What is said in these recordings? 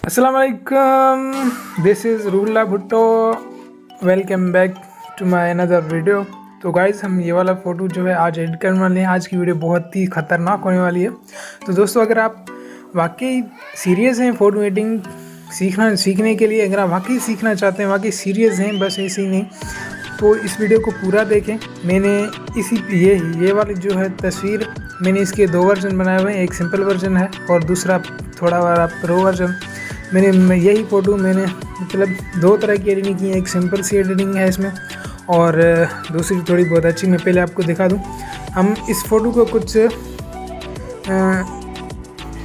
Assalamualaikum, this is Rula Bhutto. Welcome back to my another video. तो guys हम ये वाला फ़ोटो जो है आज एडिट करने वाले हैं। आज की वीडियो बहुत ही ख़तरनाक होने वाली है। तो दोस्तों अगर आप वाकई सीरियस हैं फ़ोटो एडिटिंग सीखने के लिए, अगर आप वाकई सीखना चाहते हैं, वाकई सीरियस हैं, बस ऐसे ही नहीं, तो इस वीडियो को पूरा देखें। मैंने ये वाली जो है तस्वीर, मैंने इसके दो वर्जन बनाए हुए हैं। एक सिंपल वर्जन है और दूसरा थोड़ा बड़ा प्रो वर्जन। यही फ़ोटो मैंने मतलब दो तरह की एडिटिंग की है। एक सिंपल सी एडिटिंग है इसमें और दूसरी थोड़ी बहुत अच्छी। मैं पहले आपको दिखा दूं। हम इस फ़ोटो को कुछ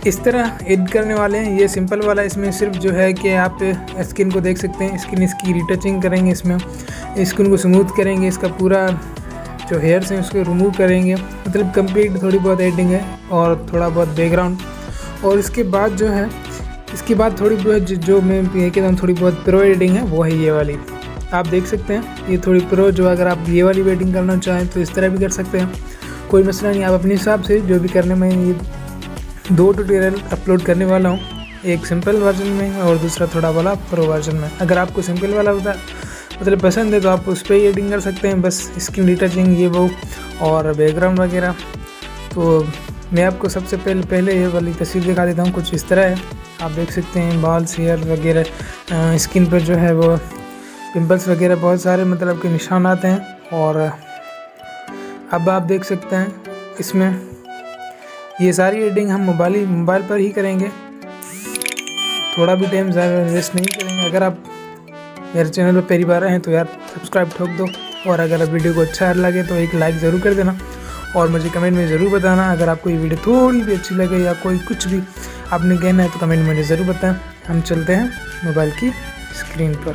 इस तरह एडिट करने वाले हैं। ये सिंपल वाला, इसमें सिर्फ जो है कि आप स्किन को देख सकते हैं। स्किन इसकी रिटचिंग करेंगे, इसमें स्किन को स्मूथ करेंगे, इसका पूरा जो हेयर्स हैं उसको रिमूव करेंगे। मतलब कंप्लीट थोड़ी बहुत एडिटिंग है और थोड़ा बहुत बैकग्राउंड। और इसके बाद जो है, इसके बाद थोड़ी बहुत जो मैं ये कहता हूँ थोड़ी बहुत प्रो एडिटिंग है, वो है ये वाली। आप देख सकते हैं ये थोड़ी प्रो। जो अगर आप ये वाली एडिटिंग करना चाहें तो इस तरह भी कर सकते हैं, कोई मसला नहीं। आप अपने हिसाब से जो भी करने में, ये दो ट्यूटोरियल अपलोड करने वाला हूँ, एक सिंपल वर्जन में और दूसरा थोड़ा वाला प्रो वर्जन में। अगर आपको सिंपल वाला मतलब पसंद है तो आप उस पर ही एडिटिंग कर सकते हैं, बस स्किन रिटचिंग ये वो और बैकग्राउंड वगैरह। तो मैं आपको सबसे पहले ये वाली तस्वीर दिखा देता हूँ। कुछ इस तरह है, आप देख सकते हैं बाल, हेयर वगैरह, स्किन पर जो है वो पिंपल्स वगैरह बहुत सारे मतलब के निशान आते हैं। और अब आप देख सकते हैं इसमें ये सारी एडिटिंग हम मोबाइल पर ही करेंगे। थोड़ा भी टाइम ज़्यादा वेस्ट नहीं करेंगे। अगर आप मेरे चैनल पर पहली बार आए हैं तो यार सब्सक्राइब ठोक दो, और अगर वीडियो को अच्छा लगे तो एक लाइक ज़रूर कर देना और मुझे कमेंट में ज़रूर बताना। अगर आपको ये वीडियो थोड़ी भी अच्छी लगे या कोई कुछ भी आपने कहना है तो कमेंट में मुझे ज़रूर बताएं। हम चलते हैं मोबाइल की स्क्रीन पर।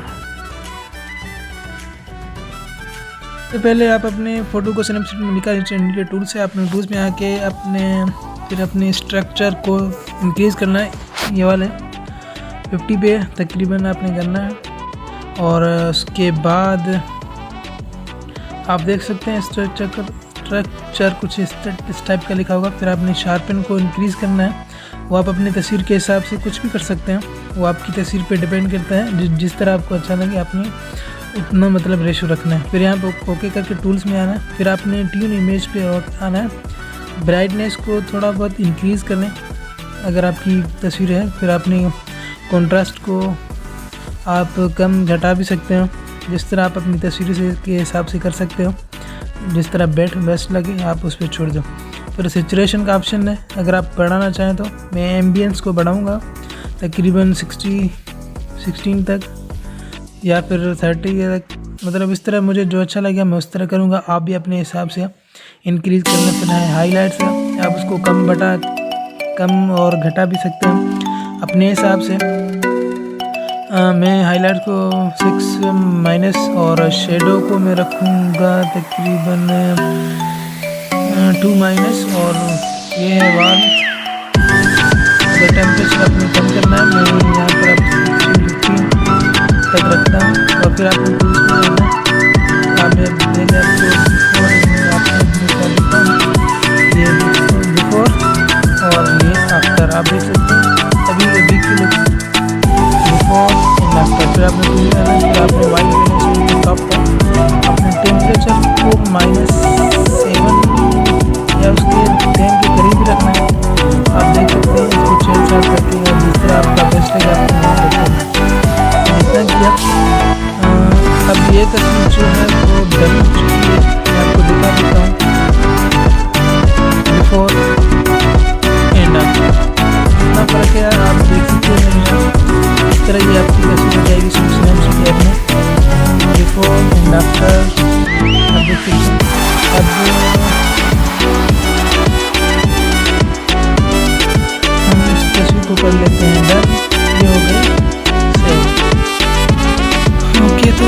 तो पहले आप अपने फ़ोटो को स्नैपसीड में निकाल टूल से अपने टूल्स में आके अपने स्ट्रक्चर को इंक्रीज़ करना है। ये वाले 50 पे तकरीबन आपने करना है। और उसके बाद आप देख सकते हैं स्ट्रक्चर कुछ इस टाइप का लिखा होगा। फिर आपने शार्पन को इंक्रीज़ करना है। वो आप अपनी तस्वीर के हिसाब से कुछ भी कर सकते हैं, वो आपकी तस्वीर पे डिपेंड करता है। जिस तरह आपको अच्छा लगे आपने उतना मतलब रेशो रखना है। फिर यहाँ पर ओके करके टूल्स में आना है। फिर आपने ट्यून इमेज पे आना है। ब्राइटनेस को थोड़ा बहुत इंक्रीज़ कर लें अगर आपकी तस्वीर है। फिर आपने कॉन्ट्रास्ट को आप कम घटा भी सकते हो, जिस तरह आप अपनी तस्वीर के हिसाब से कर सकते हो। जिस तरह बेस्ट लगे आप उस पर छोड़ दो। फिर सैचुरेशन का ऑप्शन है, अगर आप बढ़ाना चाहें तो मैं एम्बियंस को बढ़ाऊंगा तकरीबन 16 तक या फिर 30 तक। मतलब इस तरह मुझे जो अच्छा लगेगा मैं उस तरह करूंगा। आप भी अपने हिसाब से इंक्रीज़ करना। फिर है हाईलाइट्स है, आप उसको कम और घटा भी सकते हैं अपने हिसाब से। मैं हाईलाइट को 6 - और शेडो को मैं रखूँगा तकरीबन 2 - और ये है वाल। अगर टेम्परेचर आपने कम करना है, मैं यहाँ पर आप 15 तक रखता हूँ। और फिर आपको टूल्स में आना है। मैंने आपको ये बिफोर और ये आफ्टर आप देख सकते हैं। अभी के लिए बिफोर एंड आफ्टर। फिर आपने टूल में आना है। फिर आपने वाइट टॉप पर अपने टेम्परेचर को -7 या उसके 10 के करीब ही रखना है। आप देख सकते हैं इसको छेड़छाड़ करके, और जिस तरह आपका बेस्ट लगे आपको इतना किया। अब ये तस्वीर जो है वो डन हो चुकी है। मैं आपको दिखा देता हूँ बिफोर एंड आफ्टर। इतना फ़र्क है यार, आप देख सकते हैं। इस तरह ये आपकी तस्वीर जाएगी स्नैपसीड ऐप में बिफोर एंड आफ्टर। आप देख सकते हैं। अब हम इस तस्वीर को कर लेते हैं डन। ये हो गया सेव। ओके, तो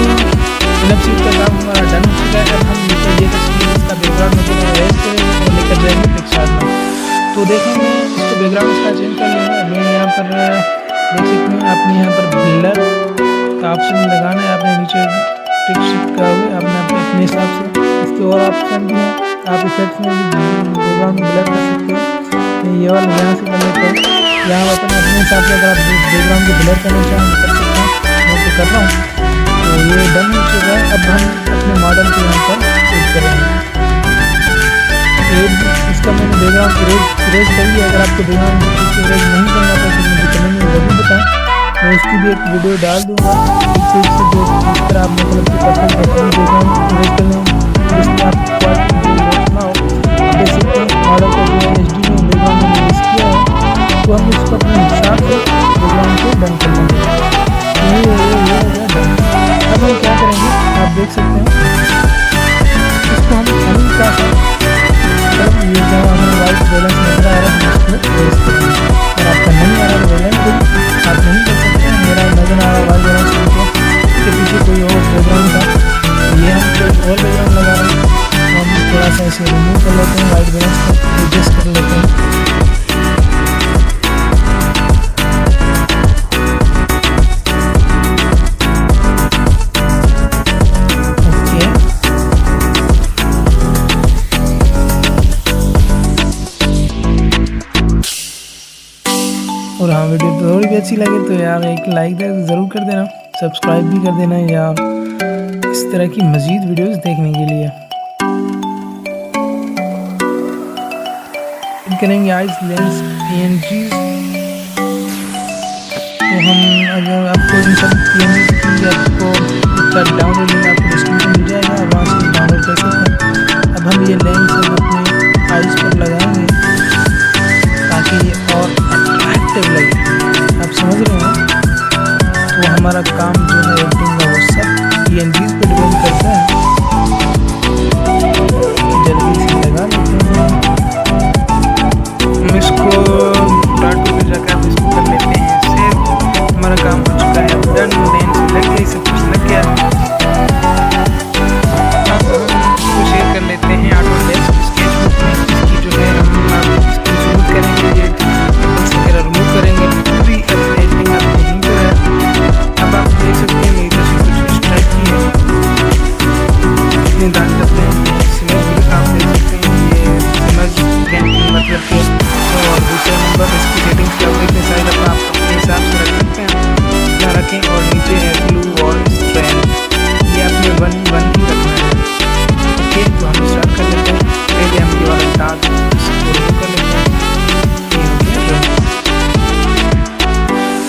स्नैपसीड का काम हमारा डन हो चुका है। अब हम ये तस्वीर इसका बैकग्राउंड में अरेंज करेंगे और लेकर जाएंगे पिक्सार्ट में। तो देखेंगे इसको बैकग्राउंड इसका चेंज कर लेंगे। मैं यहाँ पर देख सकते हैं, आपने यहाँ पर ब्लर का ऑप्शन लगाना है। आपने नीचे टिक शिफ्ट का हुआ, आपने अपने हिसाब से इसके और ऑप्शन भी हैं। आप इफेक्ट्स में भी बैकग्राउंड ब्लर कर सकते हैं। मैं ये वाला यहाँ से कर लेता हूँ। यहाँ अपने हिसाब से अगर आप बैकग्राउंड को ब्लर करना चाहें तो कर सकते हैं, मैं तो कर रहा हूँ। तो ये डन हो चुका है। अब हम अपने मॉडल को यहाँ पर एड करेंगे। इसका मैंने बैकग्राउंड इरेज कर लिया। अगर आपको बैकग्राउंड इरेज नहीं करना तो मुझे कमेंट में ज़रूर बताएं, मैं उसकी भी एक वीडियो डाल दूँगा। एक से जो इस तरह आप मतलब कि पर्सनल बैकग्राउंड इरेज कर लें, जिसमें आप क्वालिटी ना हो। देख सकते हैं मॉडल का जो HD में बैकग्राउंड में यूज़ किया है, तो हम इसको अपने हिसाब से बैकग्राउंड को डन कर लेंगे। ये डन। अब हम क्या करेंगे, आप देख सकते हैं इसको हम हल्का सा ये जो हमें वाइट बैलेंस नजर आ रहा है हम इसको इरेज करेंगे। और आपका नहीं आ रहा है बैलेंस तो आप नहीं कर सकते हैं। मेरा नजर आ रहा है वाइट बैलेंस को, इसके पीछे कोई और बैकग्राउंड था, ये हम कोई और बैकग्राउंड लगा रहे हैं। तो हम थोड़ा सा इसे रिमूव कर लेते हैं, वाइट बैलेंस को एडजस्ट कर लेते हैं। और हाँ, वीडियो थोड़ी भी अच्छी लगे तो यार एक लाइक ज़रूर कर देना, सब्सक्राइब भी कर देना यार इस तरह की मज़ीद वीडियोस देखने के लिए। करेंगे आइस लेंस PNG। तो हम अगर आपको इन सब PNG की आपको इसका डाउनलोड लिंक आपको डिस्क्रिप्शन मिल जाएगा, और वहाँ से डाउनलोड कर सकते हैं। अब हम ये लेंस हम अपने आइस पर लगाएंगे ताकि ये और अट्रैक्टिव लगे। आप समझ रहे हैं? तो हमारा काम जो है एडिटिंग का वो सब PNG पे डिपेंड करता है। जल्दी से लगा लेते हैं हम इसको, डॉट पे जाकर आप इसको कर लेते हैं सेव। हमारा काम हो चुका है डन, लेंस लग गई, सब कुछ लग गया। अब हम इसको शेयर कर लेते हैं ऑटोडेस्क स्केचबुक में। इसकी जो है हम इसको स्मूथ करेंगे, ये वगैरह रिमूव करेंगे। पूरी एडिटिंग आप यहीं पर है। अब आप देख सकते हैं मेरी तस्वीर कुछ इस टाइप की है, कितनी दान करते हैं। सिमज भी आप देख सकते हैं, ये सिमज मतलब कि। और दूसरा नंबर इसकी सेटिंग्स की आप देखते हैं, साइड आप अपने हिसाब से रख सकते हैं, यहाँ रखें। और नीचे है ब्लू और स्ट्रेंथ, ये आपने 1 ही रखना है। ओके, तो हम स्टार्ट कर लेते हैं। पहले हम ये वाला डार्क इसको कर लेते हैं।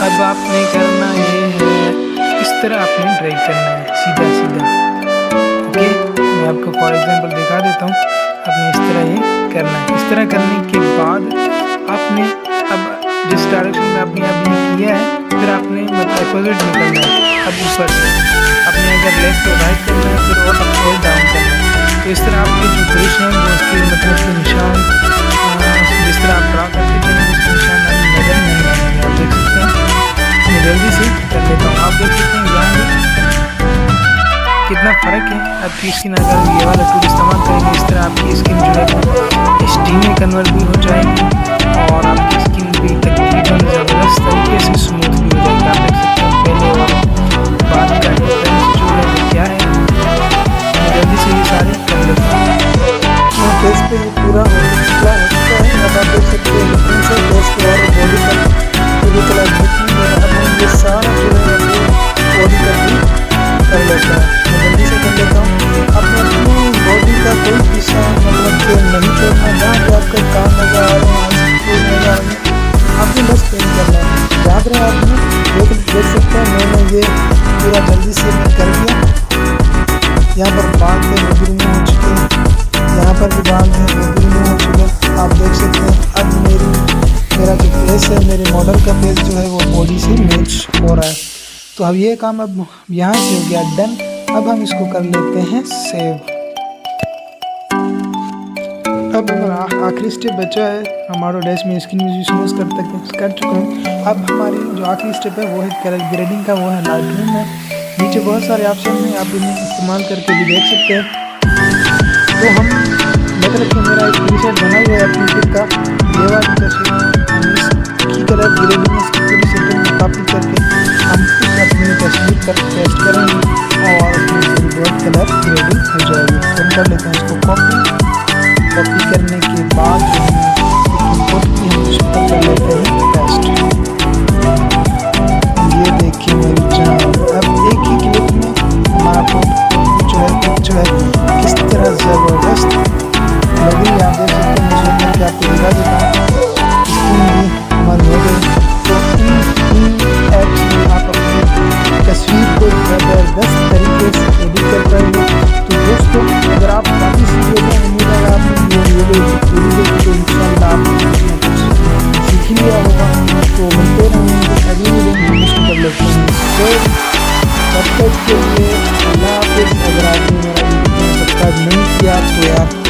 अब आपने करना ये है, इस तरह आपने ड्रैग करना है सीधा सीधा। ओके, मैं आपको फॉर एग्जांपल दिखा देता हूँ। आपने इस तरह ये करना है। इस तरह करने के बाद आपने अब जिस डायरेक्शन में आपने अभी किया है, फिर आपने मतलब अपोजिट में करना है। अब ऊपर से आपने अगर लेफ्ट और राइट करना है, फिर और अप और डाउन करना है। तो इस तरह आपके जो ब्रश हैं वो उसके मतलब के निशान जिस तरह आप ड्रा करते चलेंगे उसके निशान नजर नहीं आएंगे। आप देख सकते हैं, मैं जल्दी से कर लेता हूँ। आप देख सकते हैं यहाँ भी कितना फ़र्क है। आपकी स्किन अगर ये वाला टूल इस्तेमाल करेंगे, इस तरह आपकी स्किन जो है HD में कन्वर्ट भी हो जाएगी, और आपकी स्किन भी तकरीबन ज़बरदस्त तरीके से स्मूथ भी हो जाएगी। आप देख सकते हैं पहले और बाद का डिफरेंस जो है वो क्या है। मैं जल्दी से ये सारे कर लेता हूँ। फेस पे ये पूरा हो चुका है। अब आप देख सकते हैं डिफरेंस है फेस पे और बॉडी पर पूरी कलर बुकिंग है। अब हम ये सारा जो है बॉडी पर भी कर लेते हैं। मैं जल्दी से कर लेता हूँ। अपने अपनी बॉडी का कोई हिस्सा मतलब कि नहीं छोड़ना, जहाँ पे आपका काम नजर आ रहे हैं, नजर आ रहे हैं, आपने बस पेंट करना है। याद रहे आपने देख सकते हैं मैंने ये पूरा जल्दी से कर दिया। यहाँ पर बाल थे वो भी रिमूव हो चुके हैं, यहाँ पर भी बाल थे वो भी रिमूव हो चुके हैं। आप देख सकते हैं अब मेरा जो फेस है, मेरे मॉडल का फेस जो है वो बॉडी से मैच हो रहा है। तो अब ये काम अब यहाँ से हो गया डन। अब हम इसको कर लेते हैं सेव। अब हमारा आखिरी स्टेप बचा है। हम ऑटोडेस्क में स्किन भी स्मूथ कर चुके हैं। अब हमारी जो आखिरी स्टेप है वो है कलर ग्रेडिंग का, वो है लाइटरूम में। नीचे बहुत सारे ऑप्शन हैं, आप इन्हें इस्तेमाल करके भी देख सकते हैं। तो हम मतलब कि मेरा एक प्रीसेट बना हुआ है अपनी पिक का, ये वाली तस्वीर हम इसकी कलर ग्रेडिंग इसकी पूरी सेटिंग में कॉपी करके हम उस अपनी तस्वीर पर पेस्ट करेंगे और उसमें से बहुत कलर ग्रेडिंग हो जाएगी। तो हम कर लेते हैं इसको कॉपी करने के बाद जो हम इंपोर्ट की हम उसको कर लेते हैं पेस्ट। तो तब तक के लिए अल्लाह हाफिज़। अगर आपने मेरा वीडियो सब्सक्राइब नहीं किया तो यार